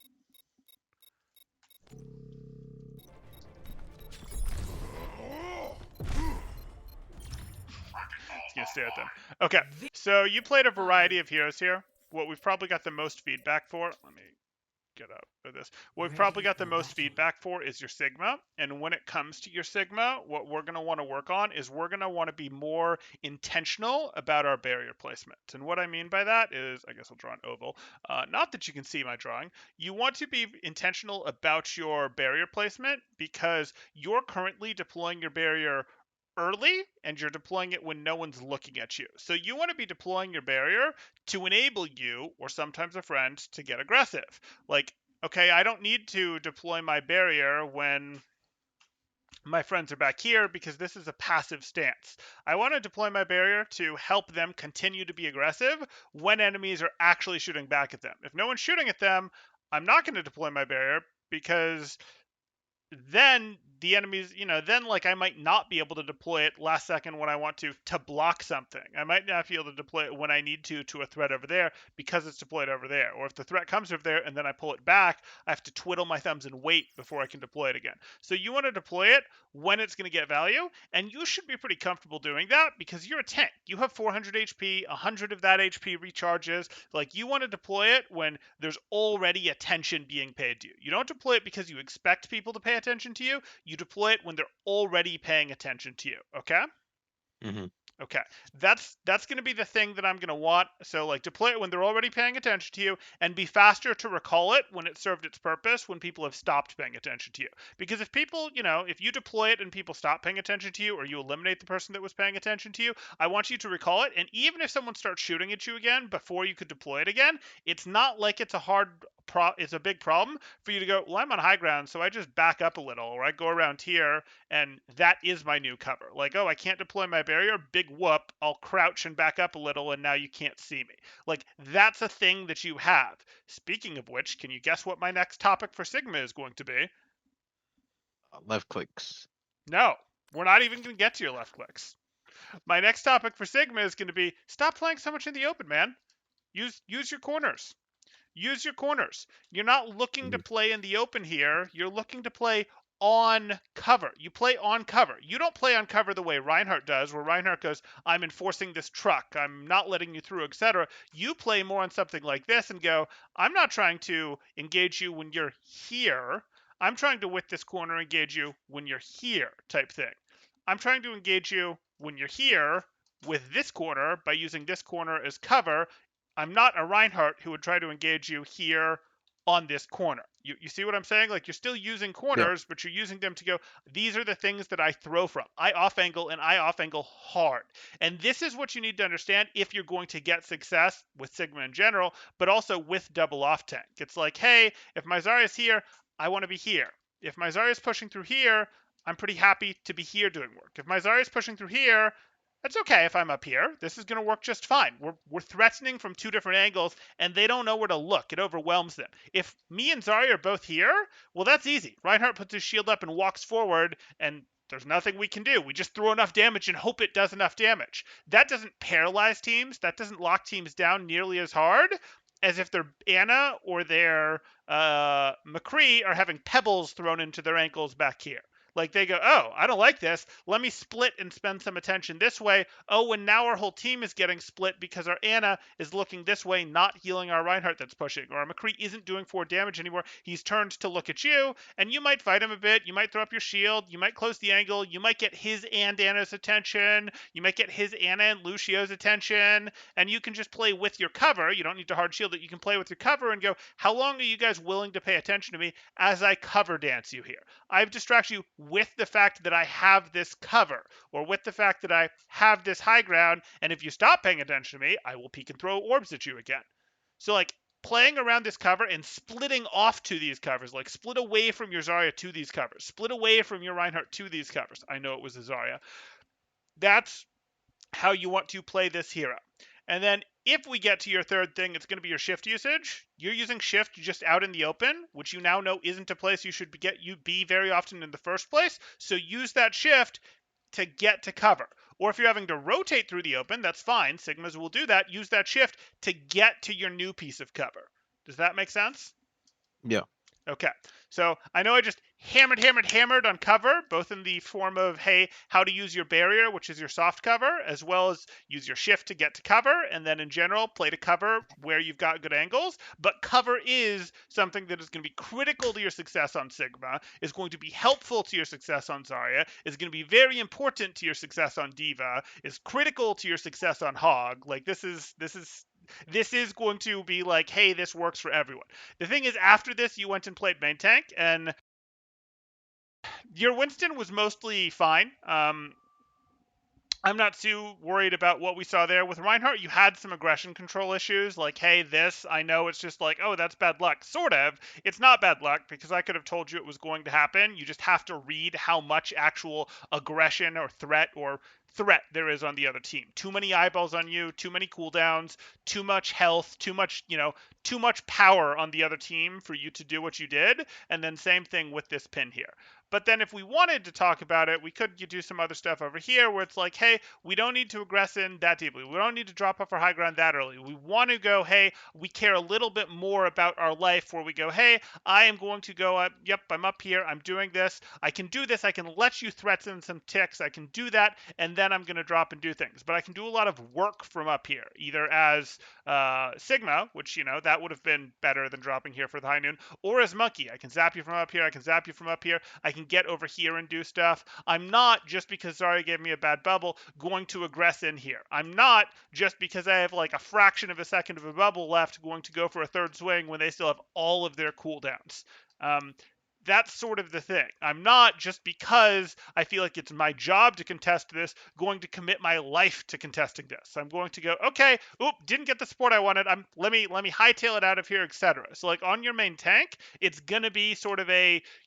It's going to stay at them. Okay, so you played a variety of heroes here. What we've probably got the most feedback for, let me get out of this. What we've Ready probably got the for most battle. feedback for is your Sigma. And when it comes to your Sigma, what we're going to want to work on is we're going to want to be more intentional about our barrier placement. And what I mean by that is, I guess I'll draw an oval. Not that you can see my drawing. You want to be intentional about your barrier placement because you're currently deploying your barrier early and you're deploying it when no one's looking at you. So you want to be deploying your barrier to enable you or sometimes a friend to get aggressive. Like, okay, I don't need to deploy my barrier when my friends are back here because this is a passive stance. I want to deploy my barrier to help them continue to be aggressive when enemies are actually shooting back at them. If no one's shooting at them, I'm not going to deploy my barrier because then the enemies, then like I might not be able to deploy it last second when I want to block something. I might not be able to deploy it when I need to a threat over there because it's deployed over there. Or if the threat comes over there and then I pull it back, I have to twiddle my thumbs and wait before I can deploy it again. So you want to deploy it when it's going to get value, and you should be pretty comfortable doing that because you're a tank. You have 400 HP, 100 of that HP recharges. Like, you want to deploy it when there's already attention being paid to you. You don't deploy it because you expect people to pay attention to you. You deploy it when they're already paying attention to you. Okay? Mm-hmm. Okay, that's going to be the thing that I'm going to want. So like deploy it when they're already paying attention to you, and be faster to recall it when it served its purpose when people have stopped paying attention to you. Because if people, if you deploy it and people stop paying attention to you, or you eliminate the person that was paying attention to you, I want you to recall it. And even if someone starts shooting at you again before you could deploy it again, it's not like it's it's a big problem for you to go, well, I'm on high ground, so I just back up a little, or I go around here, and that is my new cover. Like, oh, I can't deploy my barrier, big whoop, I'll crouch and back up a little, and now you can't see me. Like, that's a thing that you have. Speaking of which, can you guess what my next topic for Sigma is going to be? Left clicks. No, we're not even going to get to your left clicks. My next topic for Sigma is going to be, stop playing so much in the open, man. Use your corners. Use your corners. You're not looking to play in the open here. You're looking to play on cover. You play on cover. You don't play on cover the way Reinhardt does, where Reinhardt goes, I'm enforcing this truck, I'm not letting you through, etc. You play more on something like this and go, I'm not trying to engage you when you're here. I'm trying to, with this corner, engage you when you're here, type thing. I'm trying to engage you when you're here with this corner by using this corner as cover. I'm not a Reinhardt who would try to engage you here on this corner. You see what I'm saying? Like, you're still using Yeah. corners, but you're using them to go, these are the things that I throw from. I off angle, and I off angle hard. And this is what you need to understand if you're going to get success with Sigma in general, but also with double off tank. It's like, hey, if my Zarya's here, I want to be here. If my Zarya's pushing through here, I'm pretty happy to be here doing work. If my Zarya's pushing through here, that's okay if I'm up here. This is going to work just fine. We're threatening from two different angles, and they don't know where to look. It overwhelms them. If me and Zarya are both here, well, that's easy. Reinhardt puts his shield up and walks forward, and there's nothing we can do. We just throw enough damage and hope it does enough damage. That doesn't paralyze teams. That doesn't lock teams down nearly as hard as if their Anna or their McCree are having pebbles thrown into their ankles back here. Like, they go, oh, I don't like this. Let me split and spend some attention this way. Oh, and now our whole team is getting split because our Anna is looking this way, not healing our Reinhardt that's pushing. Or our McCree isn't doing 4 damage anymore. He's turned to look at you, and you might fight him a bit. You might throw up your shield. You might close the angle. You might get his and Anna's attention. You might get his Anna and Lucio's attention. And you can just play with your cover. You don't need to hard shield it. You can play with your cover and go, how long are you guys willing to pay attention to me as I cover dance you here? I've distracted you with the fact that I have this cover, or with the fact that I have this high ground, and if you stop paying attention to me, I will peek and throw orbs at you again. So, like, playing around this cover and splitting off to these covers, like split away from your Zarya to these covers, split away from your Reinhardt to these covers. I know it was a Zarya. That's how you want to play this hero. And then if we get to your third thing, it's going to be your shift usage. You're using shift just out in the open, which you now know isn't a place you should be very often in the first place. So use that shift to get to cover. Or if you're having to rotate through the open, that's fine. Sigmas will do that. Use that shift to get to your new piece of cover. Does that make sense? Yeah. Okay, so I know I just hammered on cover, both in the form of, hey, how to use your barrier, which is your soft cover, as well as use your shift to get to cover, and then in general, play to cover where you've got good angles. But cover is something that is going to be critical to your success on Sigma, is going to be helpful to your success on Zarya, is going to be very important to your success on Diva, is critical to your success on Hog. Like, this is going to be like, hey, this works for everyone. The thing is, after this, you went and played main tank, and your Winston was mostly fine. I'm not too worried about what we saw there. With Reinhardt, you had some aggression control issues, like, hey, this, I know it's just like, oh, that's bad luck. Sort of. It's not bad luck, because I could have told you it was going to happen. You just have to read how much actual aggression or threat there is on the other team. Too many eyeballs on you, too many cooldowns, too much health, too much power on the other team for you to do what you did. And then same thing with this pin here. But then if we wanted to talk about it, we could do some other stuff over here where it's like, hey, we don't need to aggress in that deeply. We don't need to drop off our high ground that early. We want to go, hey, we care a little bit more about our life, where we go, hey, I am going to go up. Yep, I'm up here. I'm doing this. I can do this. I can let you threaten some ticks. I can do that. And then I'm going to drop and do things. But I can do a lot of work from up here, either as Sigma, which, that would have been better than dropping here for the high noon, or as Monkey. I can zap you from up here. I can zap you from up here. I can get over here and do stuff. I'm not, just because Zarya gave me a bad bubble, going to aggress in here. I'm not, just because I have like a fraction of a second of a bubble left, going to go for a third swing when they still have all of their cooldowns. That's sort of the thing. I'm not, just because I feel like it's my job to contest this, going to commit my life to contesting this. I'm going to go, okay, didn't get the support I wanted. Let me hightail it out of here, etc. So like on your main tank, it's gonna be sort of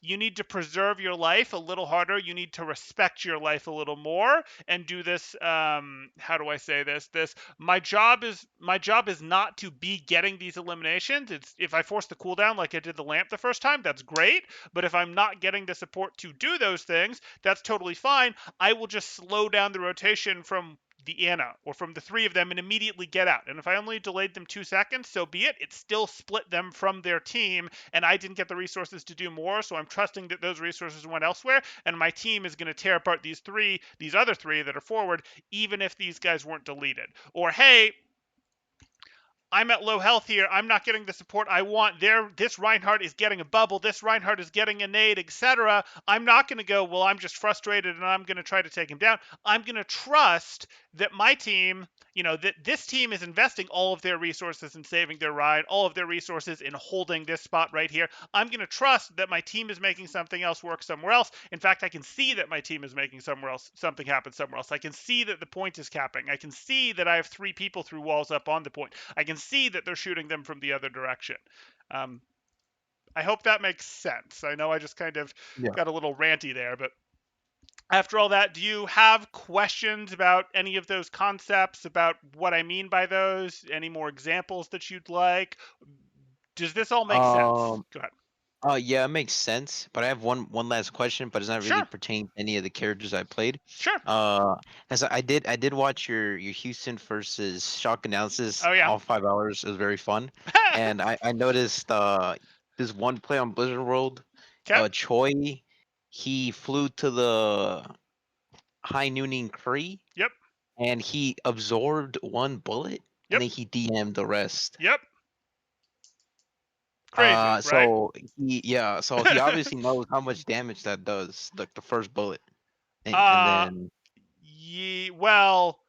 you need to preserve your life a little harder. You need to respect your life a little more and do this. How do I say this? My job is not to be getting these eliminations. It's, if I force the cooldown like I did the lamp the first time, that's great. But if I'm not getting the support to do those things, that's totally fine. I will just slow down the rotation from the Anna or from the three of them and immediately get out. And if I only delayed them 2 seconds, so be it. It still split them from their team, and I didn't get the resources to do more. So I'm trusting that those resources went elsewhere, and my team is going to tear apart these other three that are forward, even if these guys weren't deleted. Or, hey, I'm at low health here. I'm not getting the support I want. This Reinhardt is getting a bubble. This Reinhardt is getting a nade, etc. I'm not going to go, well, I'm just frustrated and I'm going to try to take him down. I'm going to trust that my team, that this team is investing all of their resources in saving their ride, all of their resources in holding this spot right here. I'm going to trust that my team is making something else work somewhere else. In fact, I can see that my team is making something happen somewhere else. I can see that the point is capping. I can see that I have 3 people through walls up on the point. I can see that they're shooting them from the other direction. I hope that makes sense. I know I just kind of got a little ranty there, but after all that, do you have questions about any of those concepts, about what I mean by those? Any more examples that you'd like? Does this all make sense? Go ahead. Yeah, it makes sense. But I have one last question, but it's not really Sure. pertaining to any of the characters I played. Sure. As I did watch your Houston versus Shock analysis Oh, yeah. all 5 hours. It was very fun, and I noticed this one play on Blizzard World. Okay. Choi, he flew to the high nooning Kree, Yep. and he absorbed 1 bullet, and Yep. then he DM'd the rest. Yep. Crazy, right? So he obviously knows how much damage that does, the first bullet, and then Well,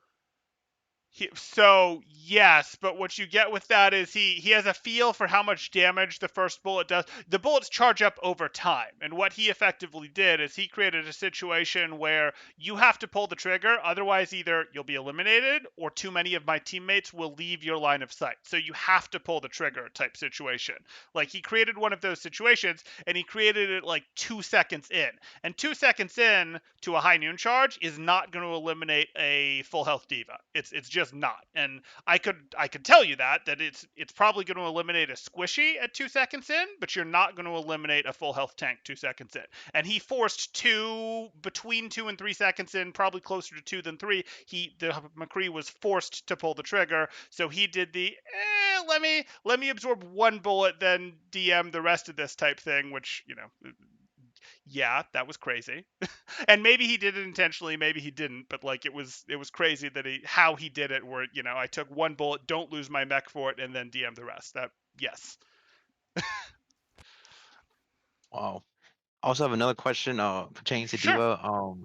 so yes, but what you get with that is he has a feel for how much damage the first bullet does. The bullets charge up over time, and what he effectively did is he created a situation where you have to pull the trigger, otherwise either you'll be eliminated or too many of my teammates will leave your line of sight. So you have to pull the trigger type situation. Like, he created one of those situations, and he created it like 2 seconds in. And 2 seconds in to a high noon charge is not going to eliminate a full health diva. It's just not. And I could tell you that it's probably going to eliminate a squishy at 2 seconds in, but you're not going to eliminate a full health tank 2 seconds in. And he forced between 2 and 3 seconds in, probably closer to 2 than 3. The McCree was forced to pull the trigger, so he did the let me absorb 1 bullet, then DM the rest of this type thing, which Yeah, that was crazy. And maybe he did it intentionally, maybe he didn't, but like it was crazy that how he did it where, I took one bullet, don't lose my mech for it, and then DM the rest. That yes. Wow. I also have another question pertaining to Sure. Diva.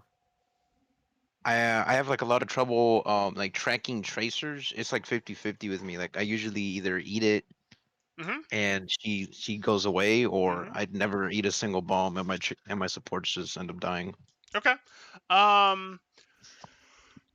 I have like a lot of trouble like tracking tracers. It's like 50-50 with me. Like I usually either eat it Mhm. and she goes away, or Mhm. I'd never eat a single bomb and my supports just end up dying. Okay. Um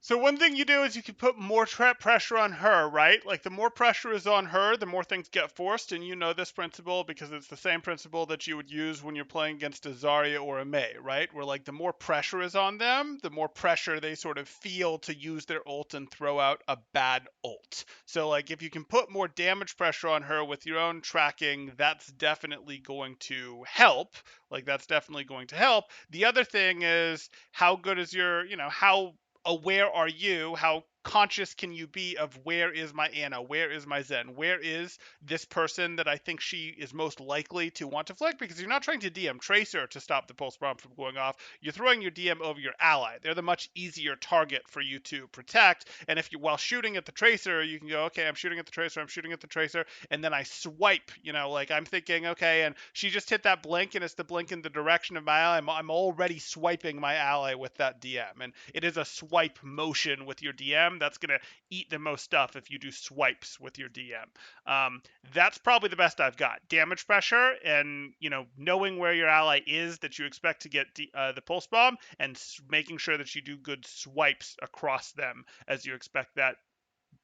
So one thing you do is you can put more trap pressure on her, right? Like the more pressure is on her, the more things get forced, and you know this principle because it's the same principle that you would use when you're playing against a Zarya or a Mei, right? Where like the more pressure is on them, the more pressure they sort of feel to use their ult and throw out a bad ult. So like if you can put more damage pressure on her with your own tracking, that's definitely going to help. Like that's definitely going to help. The other thing is how good is your, how aware are you? How conscious can you be of where is my Anna? Where is my Zen? Where is this person that I think she is most likely to want to flick? Because you're not trying to DM Tracer to stop the pulse bomb from going off. You're throwing your DM over your ally. They're the much easier target for you to protect. And if you, while shooting at the Tracer, you can go, okay, I'm shooting at the Tracer, I'm shooting at the Tracer, and then I swipe. Like I'm thinking, okay, and she just hit that blink, and it's the blink in the direction of my ally. I'm already swiping my ally with that DM, and it is a swipe motion with your DM that's gonna eat the most stuff if you do swipes with your DM. That's probably the best I've got. Damage pressure and knowing where your ally is that you expect to get the pulse bomb, and making sure that you do good swipes across them as you expect that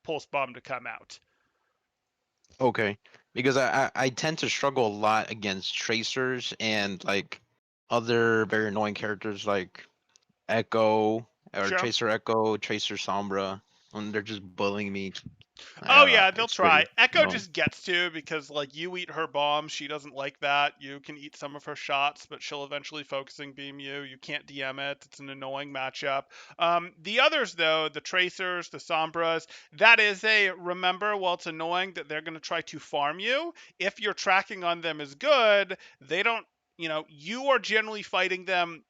pulse bomb to come out. Okay, because I tend to struggle a lot against tracers and like other very annoying characters like Echo or Sure. Tracer Echo, Tracer Sombra, when they're just bullying me. Oh yeah, they'll It's try. pretty Echo annoying. just gets to because like you eat her bomb, she doesn't like that. You can eat some of her shots, but she'll eventually focusing beam you. You can't DM it. It's an annoying matchup. The others though, the Tracers, the Sombras, that is a remember. While it's annoying that they're going to try to farm you, if your tracking on them is good, they don't. You are generally fighting them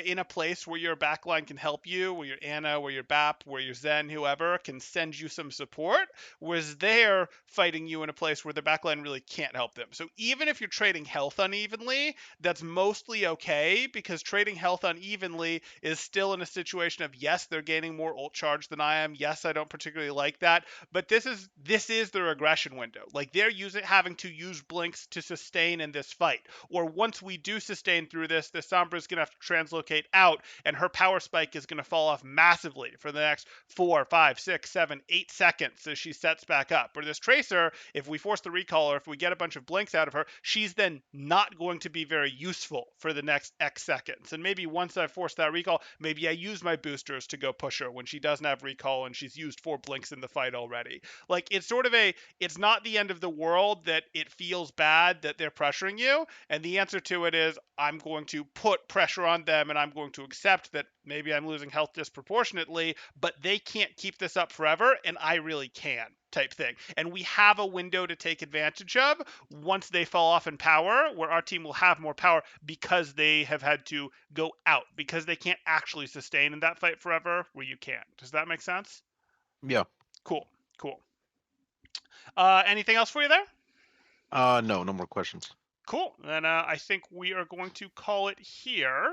in a place where your backline can help you, where your Anna, where your BAP, where your Zen, whoever can send you some support, whereas they're fighting you in a place where the backline really can't help them. So even if you're trading health unevenly, that's mostly okay because trading health unevenly is still in a situation of yes, they're gaining more ult charge than I am. Yes, I don't particularly like that, but this is the regression window. Like they're having to use blinks to sustain in this fight. Or once we do sustain through this, the Sombra is going to have to translocate out, and her power spike is going to fall off massively for the next 4, 5, 6, 7, 8 seconds as she sets back up. Where this Tracer, if we force the recall or if we get a bunch of blinks out of her, she's then not going to be very useful for the next X seconds. And maybe once I force that recall, maybe I use my boosters to go push her when she doesn't have recall and she's used 4 blinks in the fight already. Like it's sort of it's not the end of the world that it feels bad that they're pressuring you. And the answer to it is I'm going to put pressure on them and I'm going to accept that maybe I'm losing health disproportionately, but they can't keep this up forever and I really can type thing. And we have a window to take advantage of once they fall off in power, where our team will have more power because they have had to go out, because they can't actually sustain in that fight forever where you can. Does that make sense? Yeah. Cool. Cool. Anything else for you there? No more questions. Cool. Then I think we are going to call it here.